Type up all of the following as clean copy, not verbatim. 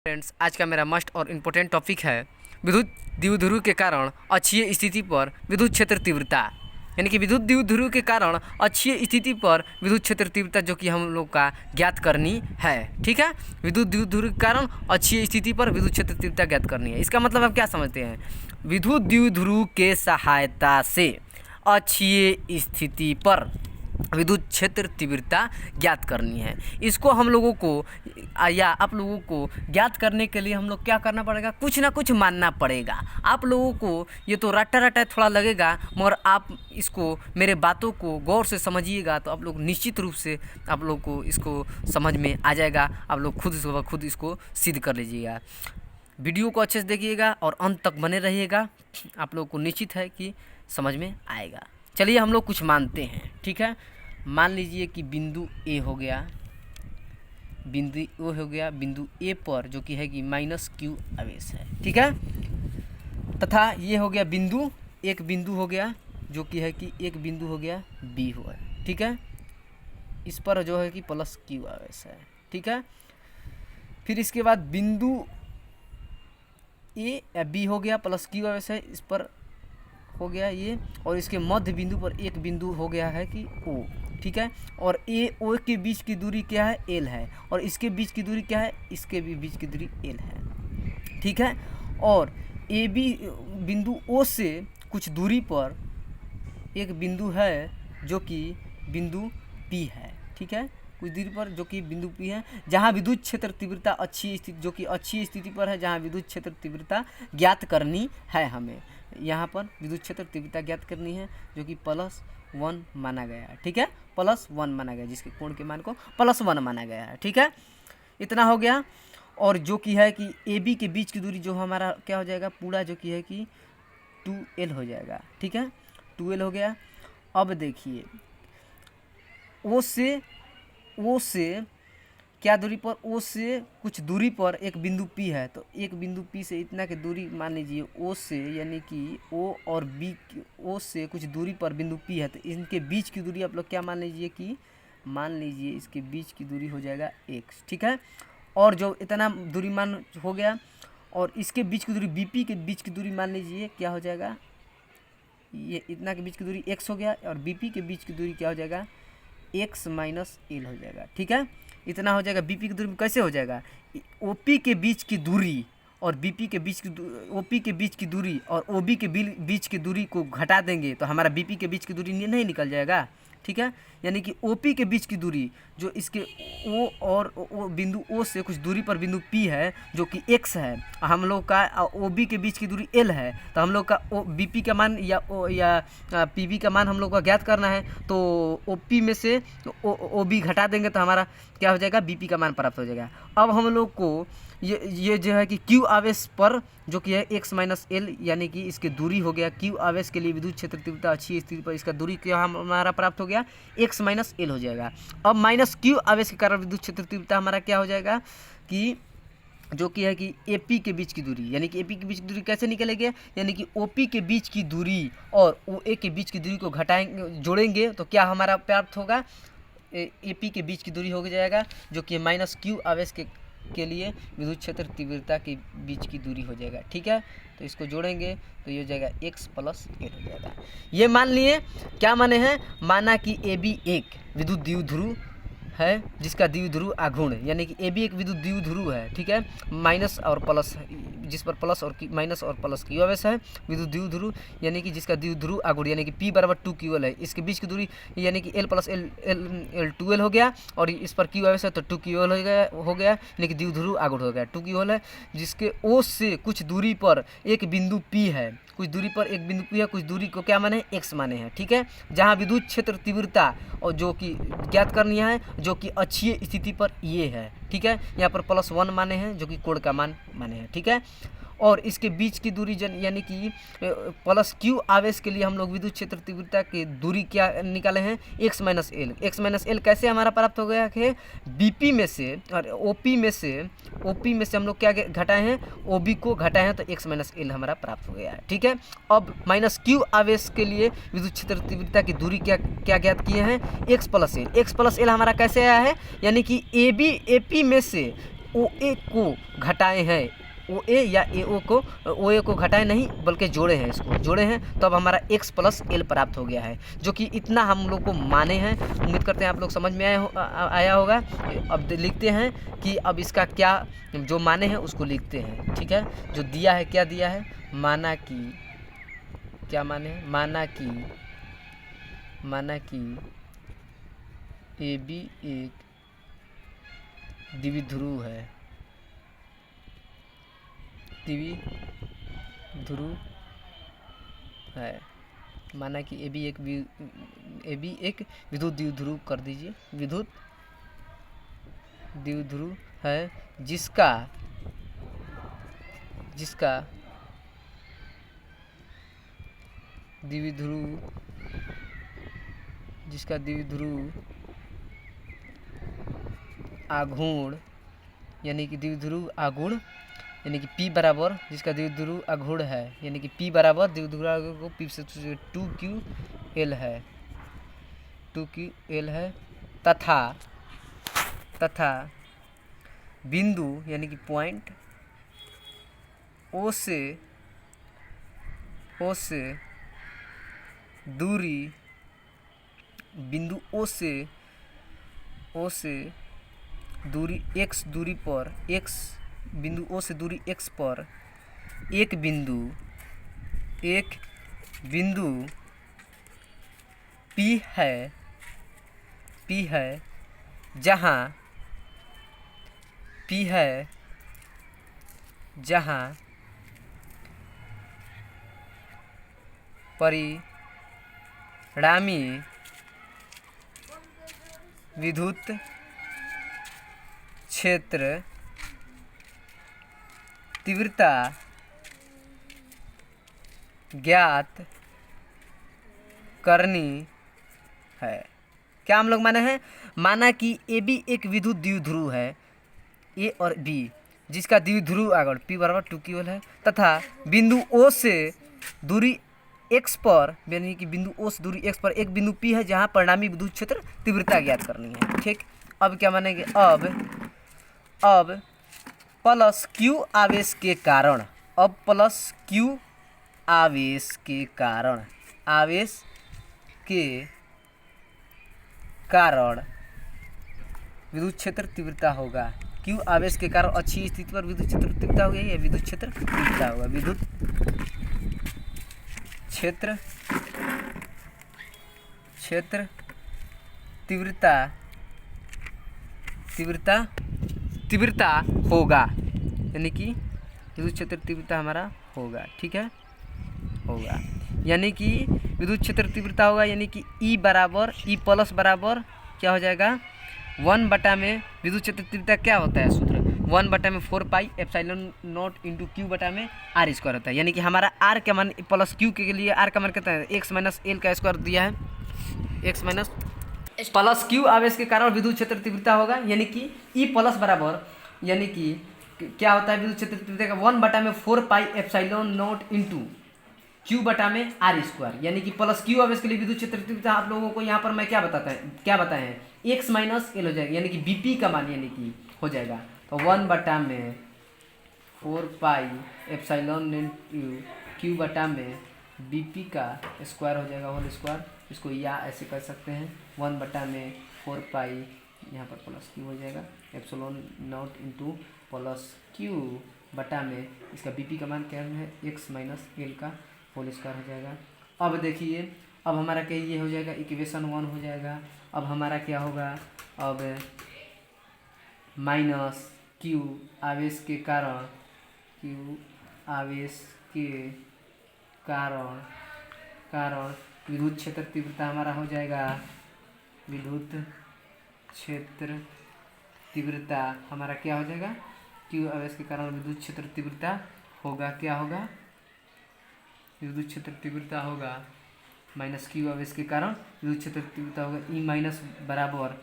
Friends, आज का मेरा मस्ट और इम्पोर्टेंट टॉपिक है विद्युत द्विध्रुव के कारण अक्षीय स्थिति पर विद्युत क्षेत्र तीव्रता। यानी कि विद्युत द्विध्रुव के कारण अक्षीय स्थिति पर विद्युत क्षेत्र तीव्रता जो कि हम लोग का ज्ञात करनी है। ठीक है, विद्युत द्विध्रुव के कारण अक्षीय स्थिति पर विद्युत क्षेत्र तीव्रता ज्ञात करनी है। इसका मतलब आप क्या समझते हैं? विद्युत द्विध्रुव के सहायता से अक्षीय स्थिति पर विद्युत क्षेत्र तीव्रता ज्ञात करनी है। इसको हम लोगों को या आप लोगों को ज्ञात करने के लिए हम लोग क्या करना पड़ेगा? कुछ ना कुछ मानना पड़ेगा। आप लोगों को ये तो रट्टा रट्टा थोड़ा लगेगा, मगर आप इसको मेरे बातों को गौर से समझिएगा तो आप लोग निश्चित रूप से आप लोग को इसको समझ में आ जाएगा। आप लोग खुद इसको सिद्ध कर लीजिएगा। वीडियो को अच्छे से देखिएगा और अंत तक बने रहिएगा। आप लोग को निश्चित है कि समझ में आएगा। चलिए हम लोग कुछ मानते हैं। ठीक है, मान लीजिए कि बिंदु ए हो गया, बिंदु ए पर जो कि है कि -q आवेश है। ठीक है, तथा ये हो गया एक बिंदु हो गया जो कि है कि एक बिंदु हो गया बी हुआ। ठीक है, इस पर जो है कि +q आवेश है। ठीक है, फिर इसके बाद बिंदु ए या बी हो गया +q आवेश है, इस पर हो गया ये, और इसके मध्य बिंदु पर एक बिंदु हो गया है कि O। ठीक है, और ए ओ के बीच की दूरी क्या है? L है, और इसके बीच की दूरी क्या है? इसके भी बीच की दूरी L है। ठीक है, और ए बी बिंदु O से कुछ दूरी पर एक बिंदु है जो कि बिंदु P है। ठीक है, कुछ दूरी पर जो कि बिंदु P है, जहाँ विद्युत क्षेत्र तीव्रता अक्षीय स्थिति जो कि अक्षीय स्थिति पर है, जहाँ विद्युत क्षेत्र तीव्रता ज्ञात करनी है। हमें यहाँ पर विद्युत क्षेत्र तीव्रता ज्ञात करनी है जो कि +1 माना गया है। ठीक है, +1 माना गया, जिसके कोण के मान को +1 माना गया है। ठीक है, इतना हो गया। और जो कि है कि ए बी के बीच की दूरी जो हमारा क्या हो जाएगा? पूरा जो कि है कि 2L हो जाएगा। ठीक है, 2L हो गया। अब देखिए ओ से क्या दूरी पर? ओ से कुछ दूरी पर एक बिंदु P है, तो एक बिंदु P से इतना की दूरी मान लीजिए O से, यानी कि O और B, O से कुछ दूरी पर बिंदु P है, तो इनके बीच की दूरी आप लोग क्या मान लीजिए कि इसके बीच की दूरी हो जाएगा x। ठीक है, और जो इतना दूरी मान हो गया, और इसके बीच की दूरी BP के बीच की दूरी मान लीजिए क्या हो जाएगा? ये इतना के बीच की दूरी x हो गया, और BP के बीच की दूरी क्या हो जाएगा? x - L हो जाएगा। ठीक है, इतना हो जाएगा। बीपी की दूरी कैसे हो जाएगा? ओपी के बीच की दूरी और बीपी के बीच की ओपी के बीच की दूरी और ओबी के बीच की दूरी को घटा देंगे तो हमारा बीपी के बीच की दूरी नहीं निकल जाएगा। ठीक है, यानी कि ओपी के बीच की दूरी जो इसके ओ और बिंदु ओ से कुछ दूरी पर बिंदु पी है जो कि x है, हम लोग का ओबी के बीच की दूरी l है, तो हम लोग का बीपी का मान या पीबी का मान हम लोग का ज्ञात करना है। तो ओपी में से ओबी घटा देंगे तो हमारा क्या हो जाएगा? बीपी का मान प्राप्त हो जाएगा। अब हम लोग को ये जो है कि Q आवेश पर जो कि है x - L, यानी कि इसकी दूरी हो गया Q आवेश के लिए विद्युत क्षेत्र तीव्रता अक्षीय स्थिति पर इसका दूरी क्या हमारा प्राप्त हो गया? x - L हो जाएगा। अब -Q आवेश के कारण विद्युत क्षेत्र तीव्रता हमारा क्या हो जाएगा कि जो कि है कि AP के बीच की दूरी, यानी कि AP के बीच की दूरी कैसे निकलेगी? यानी कि OP के बीच की दूरी और OA के बीच की दूरी को घटाएंगे, जोड़ेंगे तो क्या हमारा प्राप्त होगा? AP के बीच की दूरी हो जाएगा जो कि -Q आवेश के लिए विद्युत क्षेत्र तीव्रता के बीच की दूरी हो जाएगा। ठीक है, तो इसको जोड़ेंगे तो ये हो जाएगा x + L हो जाएगा। ये मान लिए क्या माने हैं? माना कि AB एक विद्युत द्विध्रुव है जिसका द्विध्रुव आघूर्ण, यानी कि AB एक विद्युत द्विध्रुव है। ठीक है, माइनस और प्लस, जिस पर प्लस और माइनस और प्लस Q आवेश है, विद्युत द्विध्रुव, यानी कि जिसका द्विध्रुव आघूर्ण यानी कि P = 2QL है। इसके बीच की दूरी यानी कि L + L 2L हो गया, और इस पर Q आवेश है तो 2QL हो गया, यानी कि द्विध्रुव आघूर्ण हो गया 2QL है। जिसके O से कुछ दूरी पर एक बिंदु P है, कुछ दूरी पर एक बिंदु P है, कुछ दूरी को क्या माने? x माने हैं। ठीक है, जहाँ विद्युत क्षेत्र तीव्रता और जो कि ज्ञात करनी है जो कि अक्षीय स्थिति पर ये है। ठीक है, यहाँ पर +1 माने हैं जो कि कोण का मान माने हैं। ठीक है, और इसके बीच की दूरी यानी कि +Q आवेश के लिए हम लोग विद्युत क्षेत्र तीव्रता की दूरी क्या निकाले हैं? x - L कैसे हमारा प्राप्त हो गया है? BP में से और OP में से हम लोग क्या घटाए हैं? OB को घटाए हैं, तो x - L हमारा प्राप्त हो गया है। ठीक है, अब -Q आवेश के लिए विद्युत क्षेत्र तीव्रता की दूरी क्या ज्ञात किए हैं? x + L हमारा कैसे आया है? यानी कि AB AP में से ओ ए को घटाए हैं, ओ ए या ए ओ को, ओ ए को घटाए नहीं बल्कि जोड़े हैं, इसको जोड़े हैं, तो अब हमारा x प्लस एल प्राप्त हो गया है, जो कि इतना हम लोग को माने हैं। उम्मीद करते हैं आप लोग समझ में आया होगा। अब लिखते हैं कि अब इसका क्या जो माने हैं उसको लिखते हैं, ठीक है। जो दिया है, क्या दिया है, माना कि, क्या माने हैं, माना कि ए बी एक द्विध्रुव है, द्विध्रुव है। माना कि ए बी एक विद्युत द्विध्रुव कर दीजिए, विद्युत द्विध्रुव है, जिसका द्विध्रुव आघूर्ण यानी कि द्विध्रुव आघूर्ण यानी कि P बराबर, जिसका द्विध्रुव आघूर्ण है यानी कि P बराबर द्विध्रुव आघूर्ण को P से 2qL है, 2qL है, तथा बिंदु यानी कि पॉइंट O से दूरी, बिंदु O से दूरी x दूरी पर, बिंदु O से दूरी x पर एक बिंदु P है, जहाँ परिणामी विद्युत क्षेत्र तीव्रता ज्ञात करनी है। क्या हम लोग माने हैं, माना कि ए बी एक विद्युत द्विध्रुव है, ए और बी, जिसका द्विध्रुव आघूर्ण P बराबर 2qL है, तथा बिंदु O से दूरी x पर, यानी कि बिंदु O से दूरी x पर एक बिंदु P है, जहाँ परिणामी विद्युत क्षेत्र तीव्रता ज्ञात करनी है, ठीक। अब क्या मानेंगे, अब प्लस Q आवेश के कारण, विद्युत क्षेत्र तीव्रता होगा। Q आवेश के कारण अच्छी स्थिति पर विद्युत क्षेत्र तीव्रता हो गई है, विद्युत क्षेत्र तीव्रता होगा, विद्युत क्षेत्र तीव्रता होगा, यानी कि विद्युत क्षेत्र तीव्रता हमारा होगा, ठीक है, होगा, यानी कि विद्युत क्षेत्र तीव्रता होगा, यानी कि E प्लस बराबर क्या हो जाएगा, 1 में विद्युत क्षेत्र तीव्रता क्या होता है, सूत्र 1/4 pi epsilon not into Q बटा में R स्क्वायर होता है, यानी कि हमारा R का मान प्लस Q के लिए R का मान कितना है, x माइनस एल का स्क्वायर दिया है, x माइनस प्लस Q आवेश के कारण विद्युत क्षेत्र तीव्रता होगा, यानी कि E प्लस बराबर, यानी कि क्या होता है विद्युत क्षेत्र तीव्रता का 1/4 pi epsilon not into Q बटा में R स्क्वायर, यानी कि प्लस Q आवेश के लिए विद्युत क्षेत्र तीव्रता आप लोगों को यहाँ पर मैं क्या बताए हैं x माइनस एल हो जाएगा, यानी कि BP का मान यानी कि हो जाएगा, तो 1/4 पाई एप्सिलॉन इंटू Q बटा में BP का स्क्वायर हो जाएगा, होल स्क्वायर, इसको या ऐसे कर सकते हैं 1/4 पाई, यहाँ पर प्लस Q हो जाएगा, epsilon not into plus Q बटा में इसका BP का मान क्या है, x माइनस एल का होल स्क्वायर हो जाएगा। अब देखिए, अब हमारा क्या ये हो जाएगा, इक्वेशन 1 हो जाएगा। अब हमारा क्या होगा, अब माइनस Q आवेश के कारण विद्युत क्षेत्र तीव्रता हमारा हो जाएगा, विद्युत क्षेत्र तीव्रता हमारा क्या हो जाएगा, Q आवेश के कारण विद्युत क्षेत्र तीव्रता होगा, क्या होगा, विद्युत क्षेत्र तीव्रता होगा माइनस Q आवेश के कारण विद्युत क्षेत्र तीव्रता होगा, E माइनस बराबर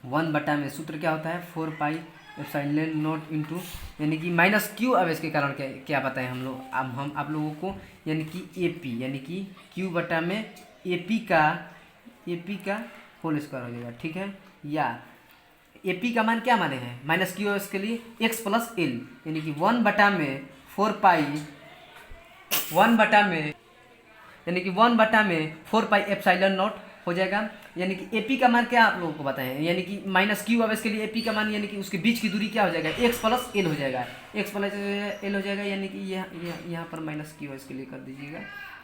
1 में सूत्र क्या होता है 4 पाई एप्सिलॉन नॉट इंटू, यानी कि माइनस Q आवेश के कारण क्या बताएं हम लोग, अब हम आप लोगों को, यानी कि AP, यानी कि Q बटा में AP का होल स्क्वायर हो जाएगा, ठीक है, या ए पी का मान क्या माने हैं माइनस क्यू एस के लिए एक्स प्लस एल, यानी कि 1/4 पाई 1/में यानी कि 1/4 पाई एप्सिलॉन नॉट हो जाएगा। यानी कि एपी का मान क्या आप लोगों को बताएं, यानी कि माइनस क्यू अब इसके लिए एपी का मान यानी कि उसके बीच की दूरी क्या हो जाएगा एक्स प्लस एल हो जाएगा, एक्स प्लस एल हो जाएगा। यानी कि यहाँ पर माइनस क्यू इसके लिए कर दीजिएगा।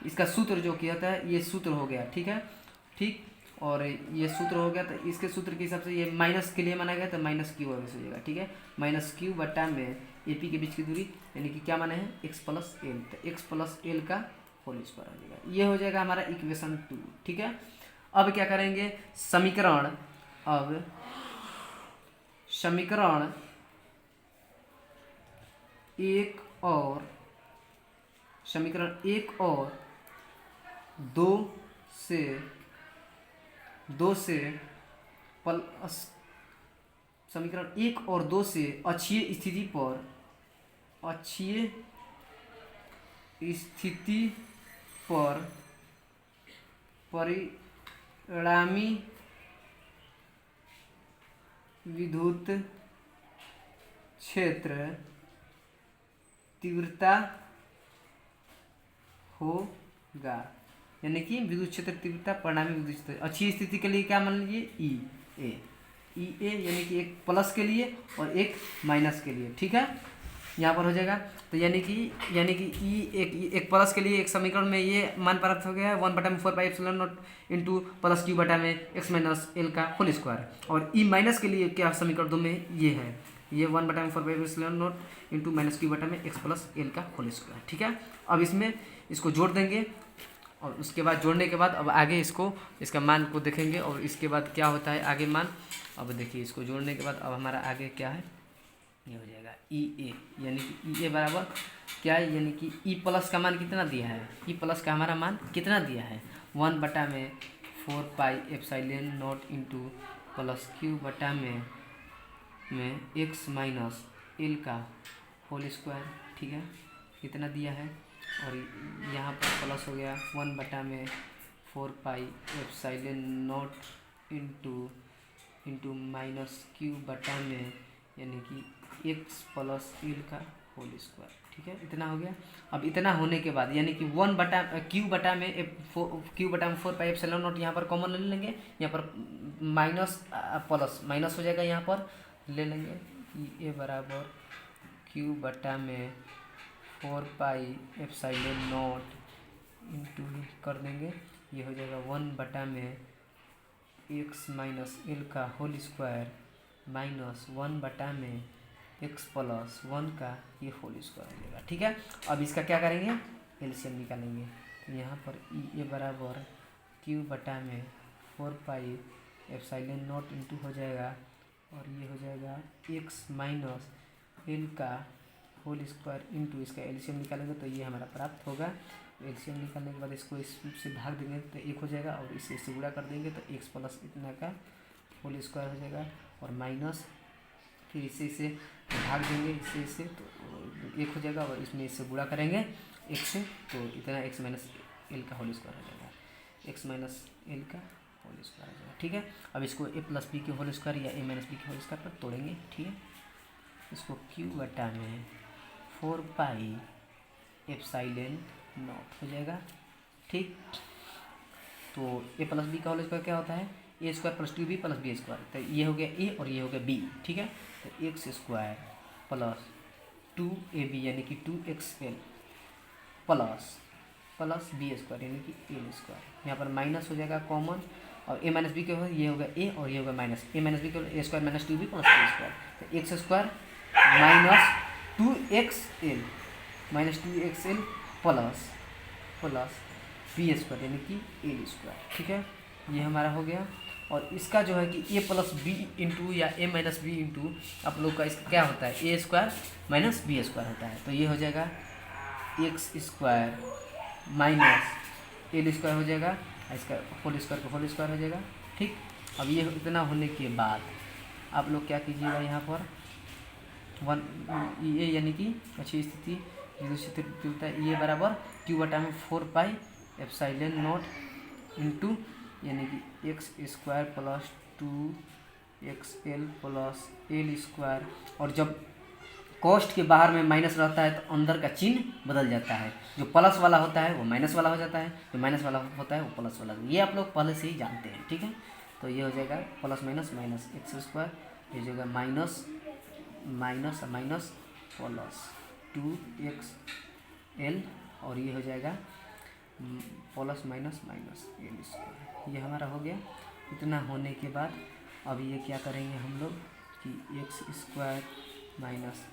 इसका सूत्र जो क्या होता है ये सूत्र हो गया, ठीक है, ठीक, और ये सूत्र हो गया। तो इसके सूत्र के हिसाब से ये माइनस के लिए माना गया तो माइनस क्यू हो जाएगा, ठीक है। माइनस क्यू बटा में ए पी के बीच की दूरी यानी कि क्या माना है एक्स प्लस एल, तो एक्स प्लस एल का होल स्क्वायर हो जाएगा। ये हो जाएगा हमारा इक्वेशन 2, ठीक है। अब क्या करेंगे समीकरण एक और दो से प्लस समीकरण 1 और 2 से अक्षीय स्थिति पर परिणामी विद्युत क्षेत्र तीव्रता होगा। यानी कि विद्युत क्षेत्र तीव्रता परिणामी विद्युत क्षेत्र अच्छी स्थिति के लिए क्या मान लीजिए ई ए यानी कि एक प्लस के लिए और एक माइनस के लिए, ठीक है, यहाँ पर हो जाएगा। तो यानी कि ई एक प्लस के लिए एक समीकरण में ये मान प्राप्त हो गया है 1/4 pi epsilon not into plus Q बटा में एक्स माइनस एल का होल स्क्वायर। और ई माइनस के लिए क्या समीकरण 2 में ये है ये 1/4 pi epsilon not into minus Q बटा में एक्स प्लस एल का होल स्क्वायर, ठीक है। अब इसमें इसको जोड़ देंगे और उसके बाद जोड़ने के बाद अब आगे इसका मान को देखेंगे और इसके बाद क्या होता है आगे मान। अब देखिए इसको जोड़ने के बाद अब हमारा आगे क्या है ये हो जाएगा ई ए, यानी कि ई ए बराबर क्या है, यानी कि ई प्लस का मान कितना दिया है, ई प्लस का हमारा मान कितना दिया है 1/4 pi epsilon not into plus Q बटा में एक्स माइनस एल का होल स्क्वायर, ठीक है, कितना दिया है। और यहाँ पर प्लस हो गया 1/4 pi epsilon not into minus Q बटा में यानी कि एक्स प्लस एल का होल स्क्वायर, ठीक है, इतना हो गया। अब इतना होने के बाद यानी कि 1/क्यू बटा में 4 पाई एप्सिलॉन नॉट यहाँ पर कॉमन ले लेंगे, यहाँ पर माइनस प्लस माइनस हो जाएगा, यहाँ पर ले लेंगे ए बराबर क्यू बटा में 4 पाई एप्सिलॉन नॉट इंटू कर देंगे, ये हो जाएगा 1/में एक्स माइनस एल का होल स्क्वायर माइनस 1/में एक्स प्लस 1 का ये होल स्क्वायर हो जाएगा, ठीक है। अब इसका क्या करेंगे एलसीएम निकालेंगे। तो यहाँ पर ई ए बराबर क्यू बटा में 4 पाई एप्सिलॉन नॉट इंटू हो जाएगा और ये हो जाएगा एक्स माइनस एल का होल स्क्वायर इंटू इसका एलसीएम निकालेंगे तो ये हमारा प्राप्त होगा। एलसीएम निकालने के बाद इसको इससे भाग देंगे तो 1 हो जाएगा और इससे गुणा कर देंगे तो एक्स प्लस इतना का होल स्क्वायर हो जाएगा और माइनस फिर इससे भाग देंगे इससे तो 1 हो जाएगा और इसमें इससे गुणा करेंगे एक से तो इतना एक्स माइनस एल का होल स्क्वायर हो जाएगा, एक्स माइनस एल का होल स्क्वायर हो जाएगा, ठीक है। अब इसको ए प्लस बी के होल स्क्वायर या ए माइनस बी के होल स्क्वायर पर तोड़ेंगे, ठीक है। इसको क्यू बटा में 4 पाई एप्सिलॉन नॉट हो जाएगा, ठीक। तो ए प्लस बी का होल स्क्वायर क्या होता है a square plus 2b plus b square, तो ये हो गया ए और ये हो गया बी, ठीक है। तो एक्स स्क्वायर प्लस 2ab यानी कि 2xl प्लस बी स्क्वायर यानी कि एल स्क्वायर, यहाँ पर माइनस हो जाएगा कॉमन और ए माइनस बी के ये होगा ए और ये होगा माइनस ए माइनस बी के a square minus 2b plus b square, तो x square minus 2xl plus b square यानी कि एल स्क्वायर, ठीक है, ये हमारा हो गया। और इसका जो है कि ए प्लस बी इंटू या ए माइनस बी इंटू आप लोग का इसका क्या होता है a square minus B square होता है, तो ये हो जाएगा x square minus L square हो जाएगा, इसका होल स्क्वायर का होल स्क्वायर हो जाएगा, ठीक। अब ये इतना होने के बाद आप लोग क्या कीजिएगा यहाँ पर ये यानी कि अच्छी स्थिति तीव्रता ये बराबर क्यू बटा में 4 पाई एप्सिलॉन नॉट इंटू यानी कि x square plus 2 x L plus L square, और जब कॉस्ट के बाहर में माइनस रहता है तो अंदर का चिन्ह बदल जाता है, जो प्लस वाला होता है वो माइनस वाला हो जाता है, जो माइनस वाला होता है वो प्लस वाला, ये आप लोग पहले से ही जानते हैं, ठीक है। तो ये हो जाएगा plus minus minus x square, ये हो जाएगा minus minus minus plus 2x L, और ये हो जाएगा plus minus minus L square. ये हमारा हो गया। इतना होने के बाद अब ये क्या करेंगे हम लोग कि एक्स स्क्वायर माइनस